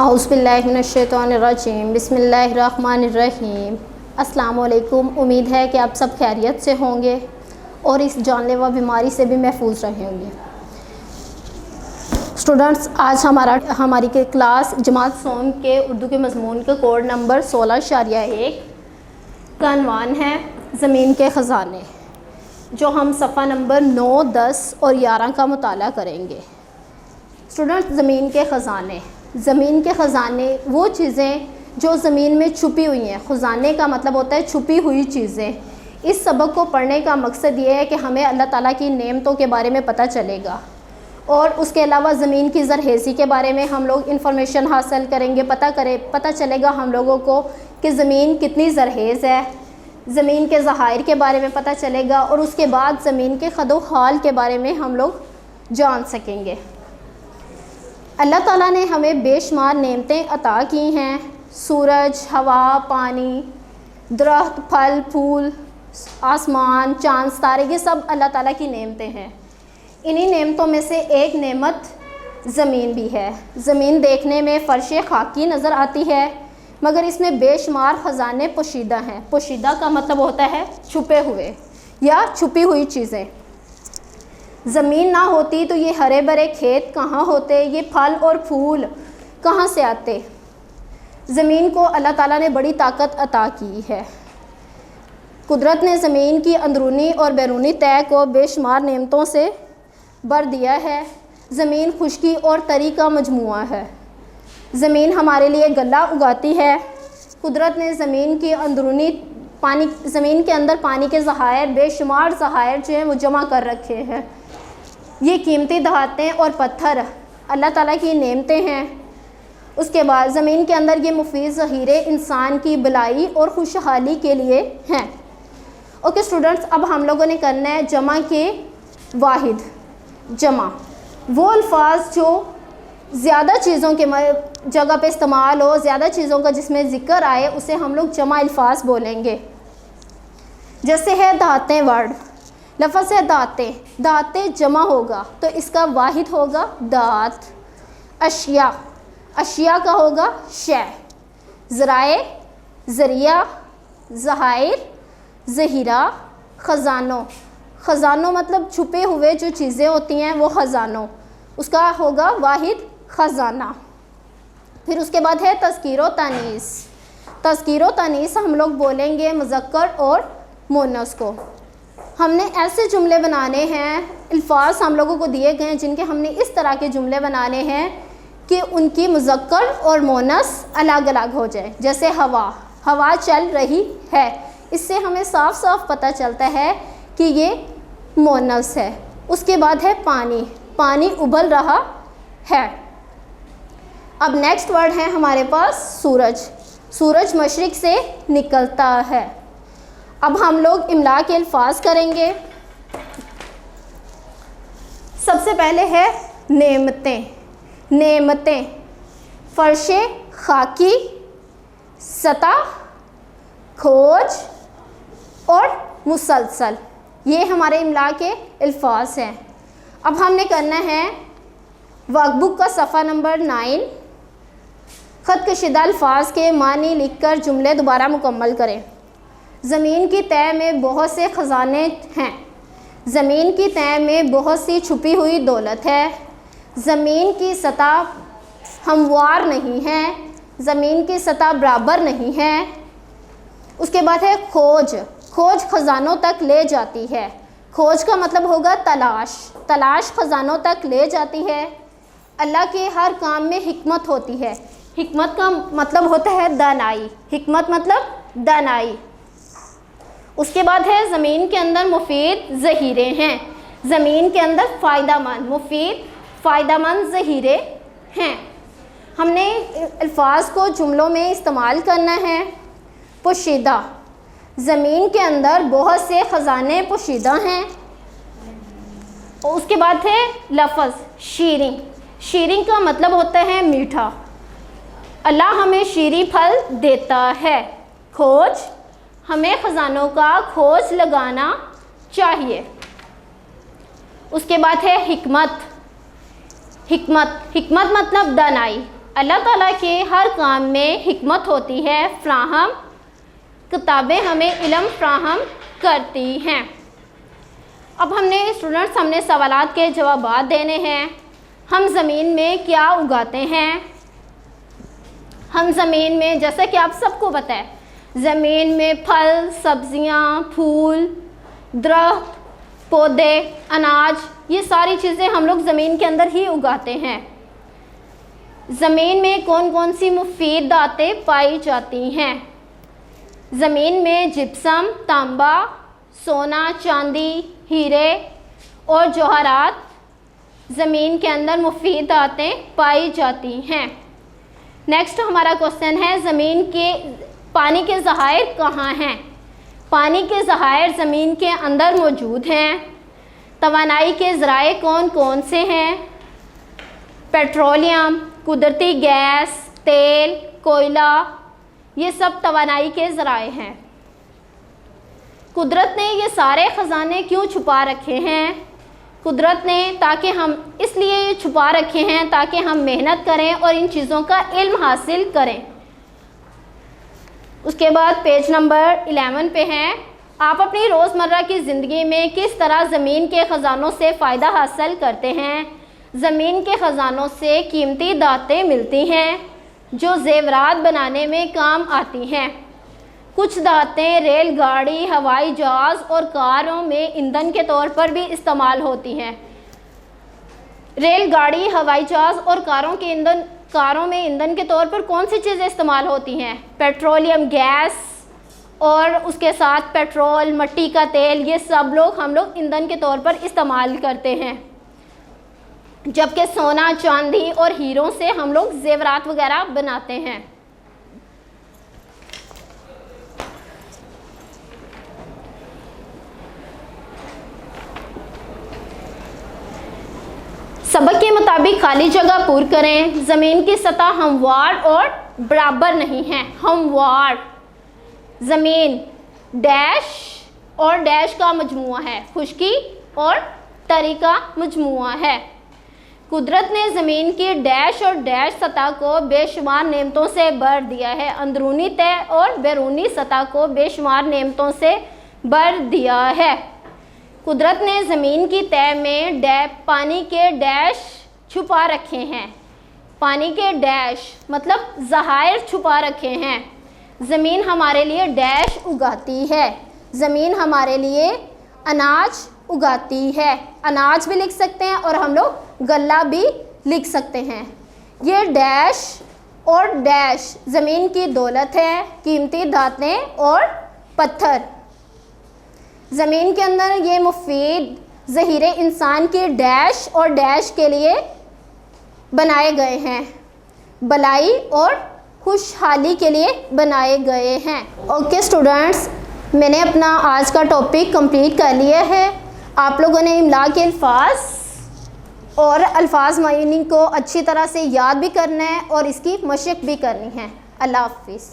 औज़ुबिल्लाहिमिनश्शैतानिर्रजीम बिस्मिल्लाहिर्रहमानिर्रहीम। अस्सलाम वालेकुम। उम्मीद है कि आप सब खैरियत से होंगे और इस जानलेवा बीमारी से भी महफूज रहेंगे। स्टूडेंट्स, आज हमारी के क्लास जमात सोम के उर्दू के मज़मून का कोड नंबर 16.1 का अनवान है ज़मीन के ख़ज़ाने, जो हम सफ़ा नंबर 9, 10 और 11 का मुताला करेंगे। स्टूडेंट्स, ज़मीन के ख़ज़ाने वो चीज़ें जो ज़मीन में छुपी हुई हैं। ख़ज़ाने का मतलब होता है छुपी हुई चीज़ें। इस सबक को पढ़ने का मकसद ये है कि हमें अल्लाह ताला की नेमतों के बारे में पता चलेगा और उसके अलावा ज़मीन की ज़रहेज़ी के बारे में हम लोग इंफॉर्मेशन हासिल करेंगे। पता चलेगा हम लोगों को कि ज़मीन कितनी ज़रहेज़ है। ज़मीन के ज़हायर के बारे में पता चलेगा और उसके बाद ज़मीन के ख़दो हाल के बारे में हम लोग जान सकेंगे। अल्लाह ताला ने हमें बेशुमार नेमतें अता की हैं। सूरज, हवा, पानी, दरख्त, फल फूल, आसमान, चाँद, तारे, ये सब अल्लाह ताला की नेमतें हैं। इन्हीं नेमतों में से एक नेमत ज़मीन भी है। ज़मीन देखने में फ़र्श खाकी नज़र आती है, मगर इसमें बेशुमार ख़ज़ाने पोशीदा हैं। पोशीदा का मतलब होता है छुपे हुए या छुपी हुई चीज़ें। ज़मीन ना होती तो ये हरे भरे खेत कहाँ होते, ये फल और फूल कहाँ से आते। ज़मीन को अल्लाह ताला ने बड़ी ताकत अता की है। कुदरत ने ज़मीन की अंदरूनी और बैरूनी तय को बेशुमार नेमतों से भर दिया है। ज़मीन खुश्की और तरी का मजमुआ है। ज़मीन हमारे लिए गल्ला उगाती है। कुदरत ने ज़मीन की अंदरूनी ज़मीन के अंदर पानी के ज़हायर, बेशुमार ज़हायर जो हैं वो जमा कर रखे हैं। ये कीमती धातें और पत्थर अल्लाह ताला की नेमतें हैं। उसके बाद ज़मीन के अंदर ये मुफीद ज़हीरे इंसान की भलाई और खुशहाली के लिए हैं। ओके स्टूडेंट्स, अब हम लोगों ने करना है जमा के वाहिद। जमा वो अल्फाज जो ज़्यादा चीज़ों के जगह पे इस्तेमाल हो, ज़्यादा चीज़ों का जिसमें ज़िक्र आए, उसे हम लोग जमा अल्फाज बोलेंगे। जैसे है दातें वर्ड, लफ्ज़ है दातें, दातें जमा होगा तो इसका वाहिद होगा दात। अशिया, अशिया का होगा शै। ज़राए, ज़रिया, ज़हायर, ज़हीरा, ख़ज़ानों, ख़ज़ानों मतलब छुपे हुए जो चीज़ें होती हैं वो ख़ज़ानों, उसका होगा वाहिद ख़ज़ाना। फिर उसके बाद है तज़कीर व तानीस। तज़कीर व तानीस हम लोग बोलेंगे मुज़क्कर और मुअन्नस को। हमने ऐसे जुमले बनाने हैं, अल्फाज हम लोगों को दिए गए हैं जिनके हमने इस तरह के जुमले बनाने हैं कि उनकी मुज़क्कर और मुअन्नस अलग अलग हो जाए। जैसे हवा, हवा चल रही है, इससे हमें साफ साफ पता चलता है कि ये मुअन्नस है। उसके बाद है पानी, पानी उबल रहा है। अब नेक्स्ट वर्ड है हमारे पास सूरज। सूरज मशरिक़ से निकलता है। अब हम लोग इमला के अल्फाज करेंगे। सबसे पहले है नेमतें। नेमतें फ़र्शे खाकी, सतह, खोज और मुसलसल, ये हमारे इमला के अल्फाज हैं। अब हमने करना है वर्कबुक का सफ़ा नंबर 9। ख़त कशीदा अल्फाज के मानी लिखकर जुमले दोबारा मुकम्मल करें। ज़मीन की तह में बहुत से ख़ज़ाने हैं। ज़मीन की तह में बहुत सी छुपी हुई दौलत है। ज़मीन की सतह हमवार नहीं है। ज़मीन की सतह बराबर नहीं है। उसके बाद है खोज। खोज ख़ज़ानों तक ले जाती है। खोज का मतलब होगा तलाश। तलाश ख़ज़ानों तक ले जाती है। अल्लाह के हर काम में हिकमत होती है। हिकमत का मतलब होता है दानाई। हिकमत मतलब दानाई। उसके बाद है ज़मीन के अंदर मुफीद ज़हीरे हैं। ज़मीन के अंदर फ़ायदामंद, मुफीद फ़ायदामंद ज़हीरे हैं। हमने अल्फाज को जुमलों में इस्तेमाल करना है। पोशीदा, ज़मीन के अंदर बहुत से ख़ज़ाने पोशीदा हैं। और उसके बाद है लफ्ज़ शीरीं। शीरीं का मतलब होता है मीठा। अल्लाह हमें शीरीं फल देता है। खोज, हमें ख़ज़ानों का खोज लगाना चाहिए। उसके बाद है हिकमत। हिकमत, हिकमत मतलब दानाई। अल्लाह ताला के हर काम में हिकमत होती है फ्राहम, किताबें हमें इल्म फ्राहम करती हैं। अब स्टूडेंट्स हमने सवालात के जवाबात देने हैं। हम ज़मीन में क्या उगाते हैं? हम ज़मीन में, जैसा कि आप सबको पता है, ज़मीन में फल, सब्ज़ियाँ, फूल, दरख्त, पौधे, अनाज, ये सारी चीज़ें हम लोग ज़मीन के अंदर ही उगाते हैं। ज़मीन में कौन कौन सी मुफीद धातें पाई जाती हैं? ज़मीन में जिप्सम, तांबा, सोना, चांदी, हीरे और जवाहरात ज़मीन के अंदर मुफीद धातें पाई जाती हैं। नेक्स्ट हमारा क्वेश्चन है, ज़मीन के पानी के ज़खायर कहाँ हैं? पानी के ज़खायर ज़मीन के अंदर मौजूद हैं। तवानाई के ज़राए कौन कौन से हैं? पेट्रोलियम, कुदरती गैस, तेल, कोयला, ये सब तवानाई के ज़राए हैं। कुदरत ने ये सारे ख़जाने क्यों छुपा रखे हैं? कुदरत ने इसलिए ये छुपा रखे हैं ताकि हम मेहनत करें और इन चीज़ों का इल्म हासिल करें। उसके बाद पेज नंबर 11 पे हैं, आप अपनी रोज़मर्रा की ज़िंदगी में किस तरह ज़मीन के ख़जानों से फ़ायदा हासिल करते हैं? ज़मीन के ख़जानों से कीमती धातें मिलती हैं जो ज़ेवरात बनाने में काम आती हैं। कुछ धातें रेलगाड़ी, हवाई जहाज़ और कारों में ईंधन के तौर पर भी इस्तेमाल होती हैं। रेलगाड़ी, हवाई जहाज़ और कारों में ईंधन के तौर पर कौन सी चीज़ें इस्तेमाल होती हैं? पेट्रोलियम गैस और उसके साथ पेट्रोल, मिट्टी का तेल, ये सब हम लोग ईंधन के तौर पर इस्तेमाल करते हैं। जबकि सोना, चांदी और हीरों से हम लोग जेवरात वगैरह बनाते हैं। सबक के मुताबिक खाली जगह पूर करें। ज़मीन की सतह हमवार और बराबर नहीं है। हमवार ज़मीन डैश और डैश का मजमुआ है, खुश्की और तरी का मजमुआ है। कुदरत ने ज़मीन की डैश और डैश सतह को बेशुमार नेमतों से भर दिया है। अंदरूनी तय और बैरूनी सतह को बेशुमार नेमतों से भर दिया है। कुदरत ने ज़मीन की तय में पानी के डैश छुपा रखे हैं। पानी के डैश मतलब ज़खायर छुपा रखे हैं। ज़मीन हमारे लिए डैश उगाती है। ज़मीन हमारे लिए अनाज उगाती है। अनाज भी लिख सकते हैं और हम लोग गल्ला भी लिख सकते हैं। ये डैश और डैश ज़मीन की दौलत है, कीमती धातें और पत्थर। ज़मीन के अंदर ये मुफीद ज़हीरे इंसान के डैश और डैश के लिए बनाए गए हैं, भलाई और खुशहाली के लिए बनाए गए हैं। ओके स्टूडेंट्स, मैंने अपना आज का टॉपिक कंप्लीट कर लिया है। आप लोगों ने इमला के अल्फाज और अल्फाज मायनी को अच्छी तरह से याद भी करना है और इसकी मशक भी करनी है। अल्लाह हाफिज़।